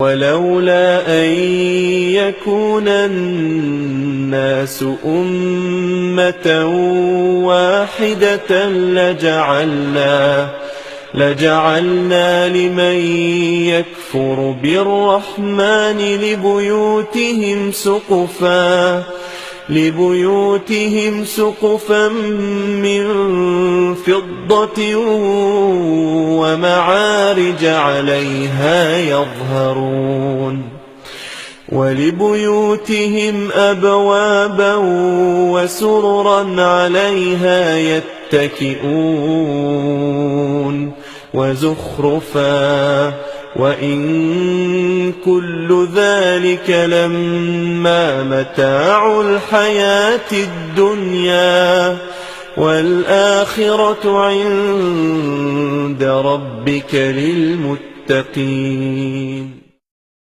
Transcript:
ولولا أن يكون الناس أمة واحدة لجعلنا لمن يكفر بالرحمن لبيوتهم سقفا من فضة ومعارج عليها يظهرون ولبيوتهم أبوابا وسررا عليها يتكئون وزخرفا وإن كل ذلك لما متاع الحياة الدنيا والآخرة عند ربك للمتقين.